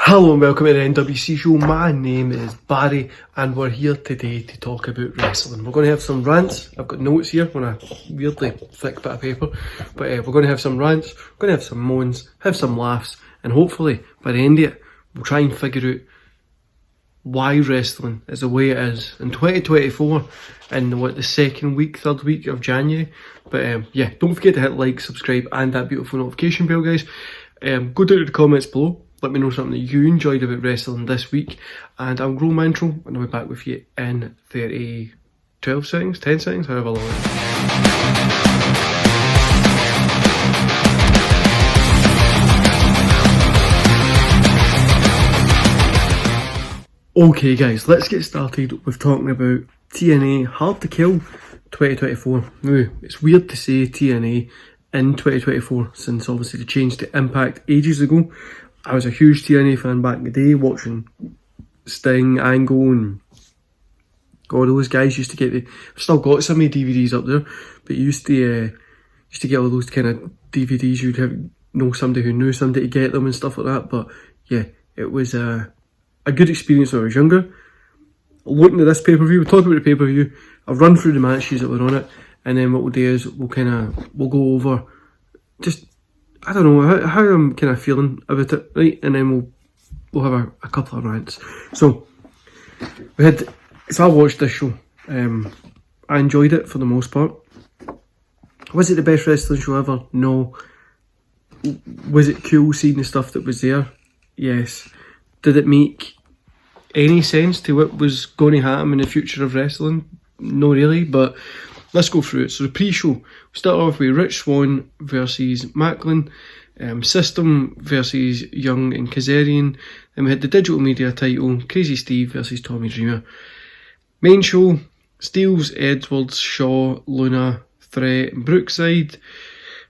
Hello and welcome to the NWC show. My name is Barry and we're here today to talk about wrestling. We're going to have some rants. I've got notes here on a weirdly thick bit of paper, but we're going to have some rants, we're going to have some moans, have some laughs, and hopefully by the end of it we'll try and figure out why wrestling is the way it is in 2024 in the third week of January. But yeah, don't forget to hit like, subscribe and that beautiful notification bell, guys. Go down to the comments below. Let me know something that you enjoyed about wrestling this week, and I'll grow my intro and I'll be back with you in 12 seconds, 10 seconds, however long. Okay guys, let's get started with talking about TNA Hard to Kill 2024. Now, it's weird to say TNA in 2024 since obviously they changed to Impact ages ago. I was a huge TNA fan back in the day, watching Sting, Angle, and God, those guys used to get I've still got some of the DVDs up there, but you used to get all those kind of DVDs. You'd know somebody who knew somebody to get them and stuff like that. But yeah, it was a good experience when I was younger. Looking at this pay-per-view, we'll talk about the pay-per-view. I'll run through the matches that were on it, and then what we'll do is we'll go over just, I don't know, how I'm kind of feeling about it, right? And then we'll have a couple of rants. So I watched this show. I enjoyed it for the most part. Was it the best wrestling show ever? No. Was it cool seeing the stuff that was there? Yes. Did it make any sense to what was going to happen in the future of wrestling? No, really, but let's go through it. So the pre-show, we start off with Rich Swann versus Macklin, System versus Young and Kazarian. Then we had the digital media title, Crazy Steve versus Tommy Dreamer. Main show, Steels, Edwards, Shaw, Luna, Threat and Brookside.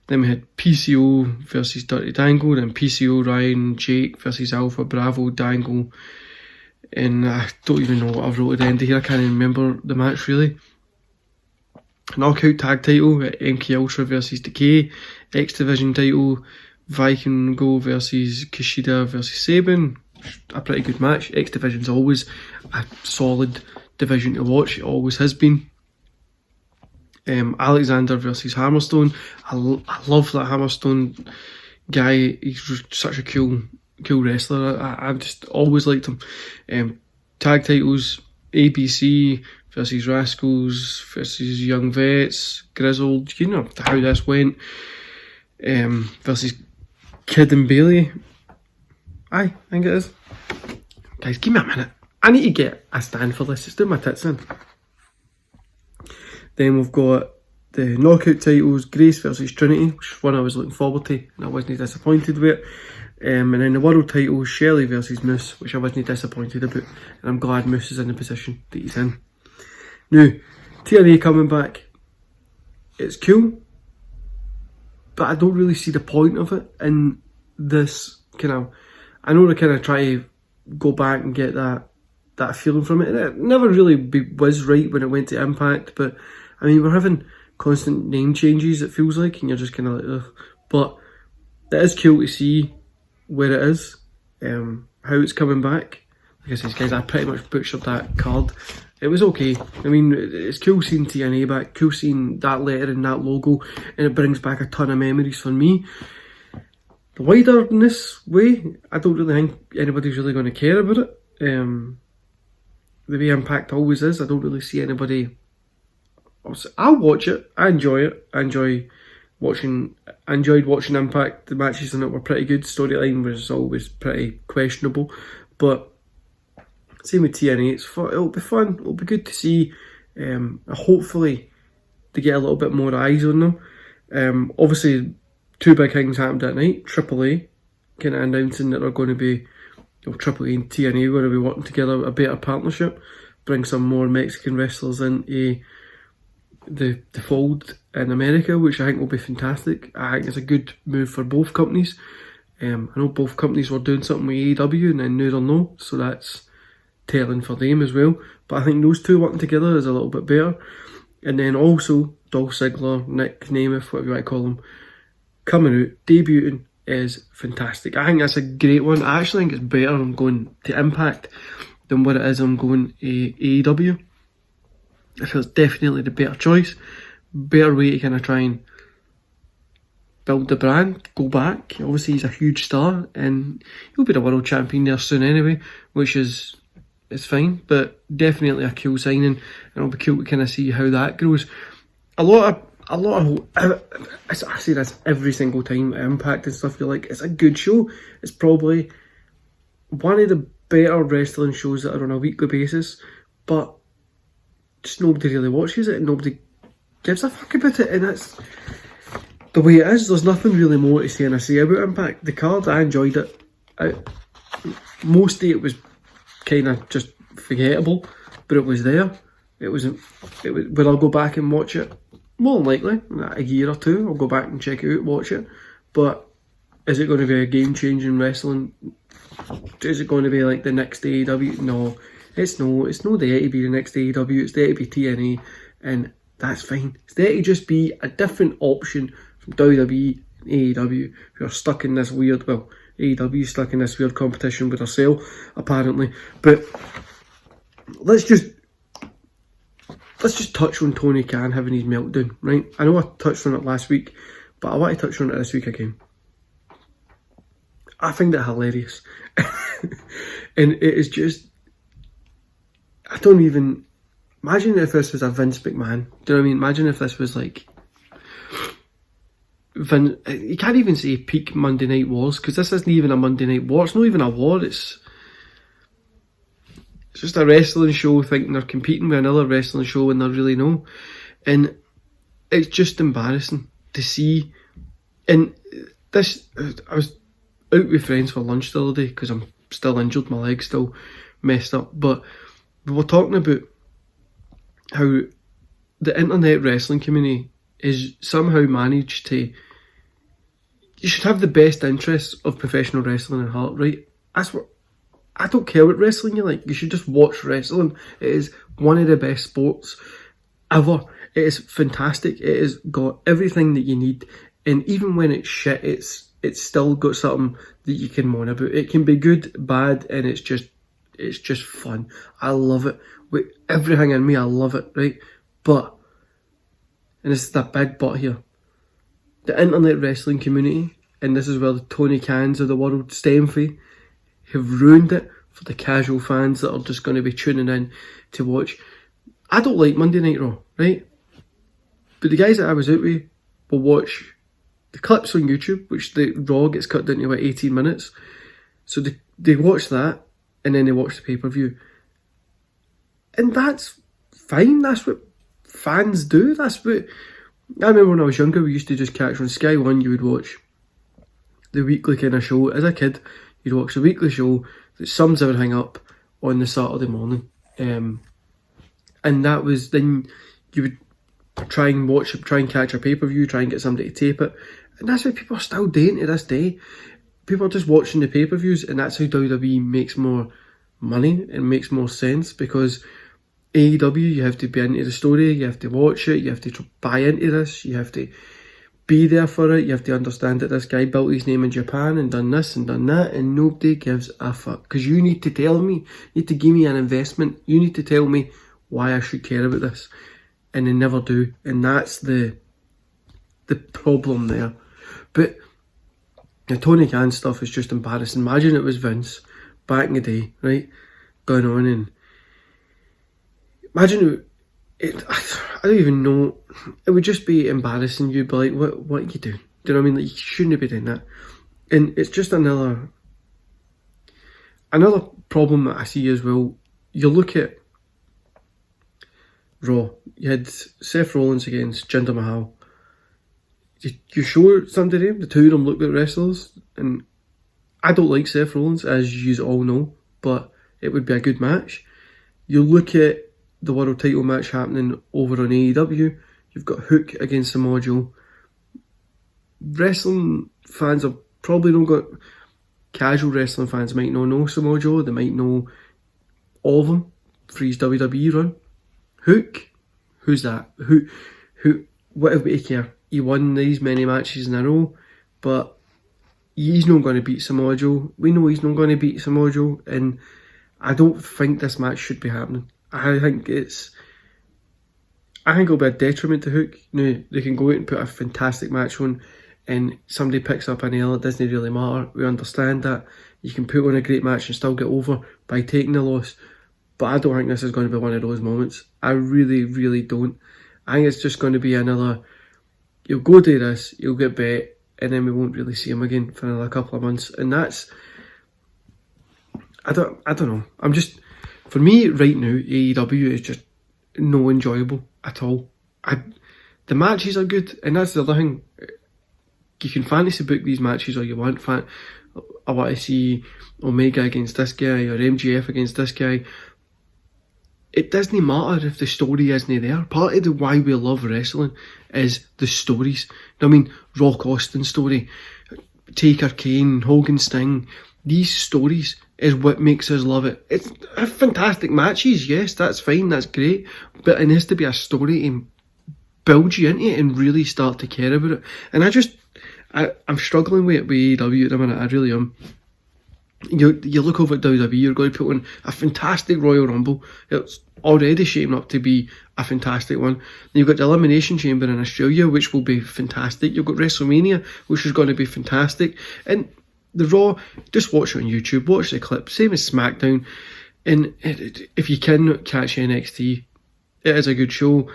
Then we had PCO versus Dirty Dangle, then PCO, Ryan, Jake versus Alpha, Bravo, Dangle. And I don't even know what I've wrote at the end of here, I can't even remember the match really. Knockout tag title, MK Ultra versus Decay. X Division title, Viking Go versus Kushida versus Sabin. A pretty good match. X Division's always a solid division to watch, it always has been. Alexander versus Hammerstone. I love that Hammerstone guy. He's such a cool wrestler. I've just always liked him. Tag titles, ABC versus Rascals versus Young Vets, Grizzled, you know how this went. Versus Kid and Bailey. I think it is. Guys, give me a minute. I need to get a stand for this. It's doing my tits in. Then we've got the knockout titles, Grace versus Trinity, which is one I was looking forward to, and I wasn't disappointed with it. And then the world title, Shelley versus Moose, which I wasn't disappointed about, and I'm glad Moose is in the position that he's in. Now, TNA coming back, it's cool, but I don't really see the point of it in this I know they kind of try to go back and get that feeling from it, and it never really was right when it went to Impact, but I mean, we're having constant name changes, it feels like, and you're just kind of like, ugh. But it is cool to see where it is, how it's coming back. Like I said, guys, I pretty much butchered that card. It was okay. I mean, it's cool seeing TNA back, cool seeing that letter and that logo, and it brings back a ton of memories for me. The wider in this way, I don't really think anybody's really going to care about it. The way Impact always is, I don't really see anybody. I'll watch it. I enjoy it. I enjoyed watching Impact. The matches in it were pretty good. Storyline was always pretty questionable, but same with TNA. It'll be fun. It'll be good to see. Hopefully, to get a little bit more eyes on them. Obviously, two big things happened that night. AAA kind of announcing that they're going to be, AAA and TNA are going to be working together, a better partnership, bring some more Mexican wrestlers into the fold in America, which I think will be fantastic. I think it's a good move for both companies. I know both companies were doing something with AEW and then now they'll know, so that's telling for them as well. But I think those two working together is a little bit better. And then also Dolph Ziggler, Nick Nemeth, whatever you want to call him, coming out, debuting is fantastic. I think that's a great one. I actually think it's better I'm going to Impact than what it is I'm going to AEW. I feel it's definitely the better choice, better way to kind of try and build the brand, go back. Obviously he's a huge star and he'll be the world champion there soon anyway, which is it's fine, but definitely a cool signing, and it'll be cool to kind of see how that grows. A lot of I say this every single time at Impact and stuff, you're like, it's a good show. It's probably one of the better wrestling shows that are on a weekly basis, but just nobody really watches it and nobody gives a fuck about it, and that's the way it is. There's nothing really more to say about Impact. The card, I enjoyed it. Mostly it was kind of just forgettable, but it was there. It was. Will I go back and watch it? More than likely, a year or two, I'll go back and check it out, watch it. But is it going to be a game-changing wrestling? Is it going to be like the next AEW? No, it's no. It's not there to be the next AEW. It's there to be TNA, and that's fine. It's there to just be a different option from WWE and AEW, who are stuck in this weird. Well, AEW stuck in this weird competition with herself, apparently. But let's just touch on Tony Khan having his meltdown, right? I know I touched on it last week, but I want to touch on it this week again. I find it hilarious. And it is just, I don't even, imagine if this was a Vince McMahon. Do you know what I mean? Imagine if this was like, you can't even say peak Monday Night Wars, because this isn't even a Monday Night War. It's not even a war, it's just a wrestling show thinking they're competing with another wrestling show when they're really no. And it's just embarrassing to see. And this, I was out with friends for lunch the other day because I'm still injured, my leg's still messed up. But we were talking about how the internet wrestling community is somehow managed to. You should have the best interests of professional wrestling at heart, right? That's what. I don't care what wrestling you like. You should just watch wrestling. It is one of the best sports ever. It is fantastic. It has got everything that you need. And even when it's shit, it's still got something that you can moan about. It can be good, bad, and it's just fun. I love it. With everything in me, I love it, right? But, and this is the big but here, the internet wrestling community, and this is where the Tony Khans of the world stem from, have ruined it for the casual fans that are just going to be tuning in to watch. I don't like Monday Night Raw, right? But the guys that I was out with will watch the clips on YouTube, which the Raw gets cut down to about 18 minutes. So they watch that, and then they watch the pay-per-view. And that's fine, that's what fans do. That's what... I remember when I was younger, we used to just catch on Sky One, you would watch the weekly kind of show. As a kid, you'd watch the weekly show that sums everything up on the Saturday morning. And that was, then you would try and catch a pay-per-view, try and get somebody to tape it. And that's what people are still doing to this day. People are just watching the pay-per-views, and that's how WWE makes more money and makes more sense, because AEW, you have to be into the story, you have to watch it, you have to buy into this, you have to be there for it, you have to understand that this guy built his name in Japan and done this and done that, and nobody gives a fuck. Because you need to tell me, you need to give me an investment, you need to tell me why I should care about this. And they never do, and that's the problem there. But the Tony Khan stuff is just embarrassing. Imagine it was Vince back in the day, right, going on, and imagine I don't even know, it would just be embarrassing. You'd be like, what are you doing? Do you know what I mean? Like, you shouldn't be doing that. And it's just another problem that I see as well. You look at Raw, you had Seth Rollins against Jinder Mahal. You show somebody, the two of them look like wrestlers, and I don't like Seth Rollins, as you all know, but it would be a good match. You look at the world title match happening over on AEW, you've got Hook against Samoa Joe. Wrestling fans have probably not got, casual wrestling fans might not know Samoa Joe, they might know all of them for his WWE run. Hook, who's that? Who, what would he care? He won these many matches in a row, but he's not going to beat Samoa Joe. We know he's not going to beat Samoa Joe, and I don't think this match should be happening. I think it'll be a detriment to Hook. Now, they can go out and put a fantastic match on, and somebody picks up an L. It doesn't really matter. We understand that. You can put on a great match and still get over by taking the loss. But I don't think this is going to be one of those moments. I really, really don't. I think it's just going to be another, you'll go do this, you'll get bet, and then we won't really see him again for another couple of months. And that's, I don't know. For me right now, AEW is just no enjoyable at all. The matches are good, and that's the other thing. You can fantasy book these matches all you want. I want to see Omega against this guy or MJF against this guy. It doesn't matter if the story isn't there. Part of why we love wrestling is the stories. I mean, Rock Austin story, Taker Kane, Hogan Sting. These stories is what makes us love it. It's fantastic matches, yes, that's fine, that's great. But it has to be a story to build you into it and really start to care about it. And I'm struggling with AEW at the minute, I really am. You look over at WWE, you're going to put on a fantastic Royal Rumble. It's already shaping up to be a fantastic one. Then you've got the Elimination Chamber in Australia, which will be fantastic. You've got WrestleMania, which is going to be fantastic. And the Raw, just watch it on YouTube, watch the clip, same as SmackDown. And if you can catch NXT, it is a good show.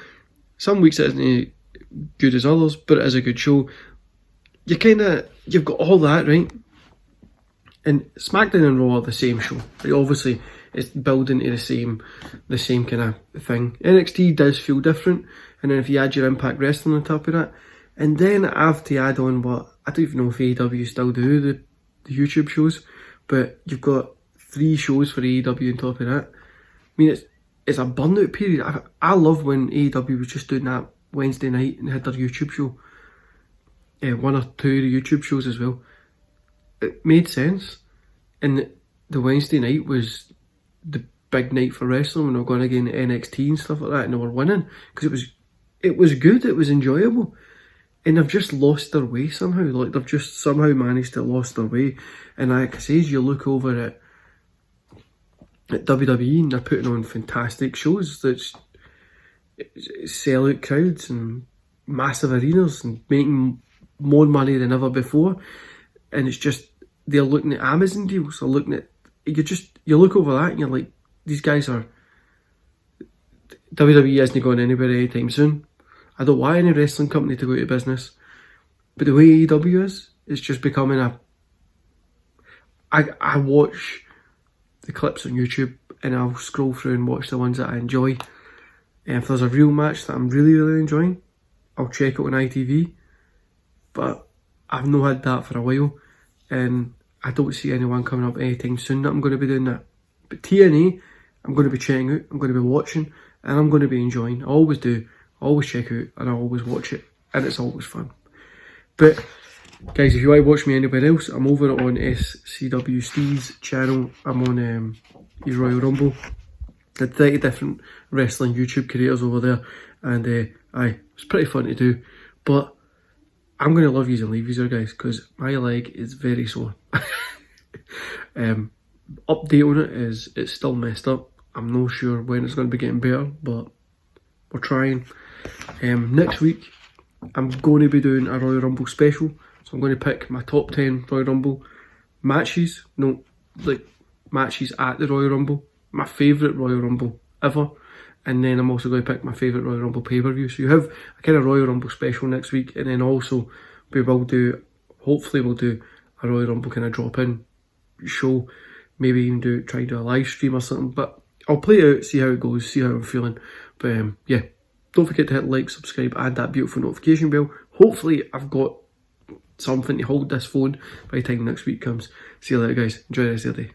Some weeks it isn't good as others, but it is a good show. You've got all that, right? And SmackDown and Raw are the same show. Like, obviously, it's building to the same kind of thing. NXT does feel different, and then if you add your Impact Wrestling on top of that, and then I have to add on what, I don't even know if AEW still do the YouTube shows, but you've got 3 shows for AEW on top of that. I mean, it's a burnout period. I love when AEW was just doing that Wednesday night and had their YouTube show. 1 or 2 of the YouTube shows as well. It made sense, and the Wednesday night was the big night for wrestling when they were going against NXT and stuff like that, and they were winning because it was good, it was enjoyable, and they've just lost their way somehow. Like, they've just somehow managed to lost their way. And like I say, you look over at WWE and they're putting on fantastic shows that sell out crowds and massive arenas and making more money than ever before. And it's just, they're looking at Amazon deals, they're looking at, you look over that and you're like, these guys are, WWE isn't going anywhere anytime soon. I don't want any wrestling company to go out of business. But the way AEW is, it's just becoming I watch the clips on YouTube and I'll scroll through and watch the ones that I enjoy. And if there's a real match that I'm really, really enjoying, I'll check it on ITV. But I've not had that for a while, and I don't see anyone coming up anytime soon that I'm going to be doing that. But TNA, I'm going to be checking out, I'm going to be watching, and I'm going to be enjoying. I always do. I always check out and I always watch it, and it's always fun. But guys, if you want to watch me anywhere else, I'm over on SCW Steve's channel. I'm on his Royal Rumble. Did 30 different wrestling YouTube creators over there, and it's pretty fun to do. But I'm going to love yous and leave yous there, guys, because my leg is very sore. Update on it is it's still messed up. I'm not sure when it's going to be getting better, but we're trying. Next week, I'm going to be doing a Royal Rumble special. So I'm going to pick my top 10 Royal Rumble matches. No, like matches at the Royal Rumble. My favourite Royal Rumble ever. And then I'm also going to pick my favourite Royal Rumble pay-per-view. So you have a kind of Royal Rumble special next week. And then also hopefully we'll do a Royal Rumble kind of drop-in show. Maybe even try and do a live stream or something. But I'll play it out, see how it goes, see how I'm feeling. But yeah, don't forget to hit like, subscribe, and that beautiful notification bell. Hopefully I've got something to hold this phone by the time next week comes. See you later, guys. Enjoy the rest of the day.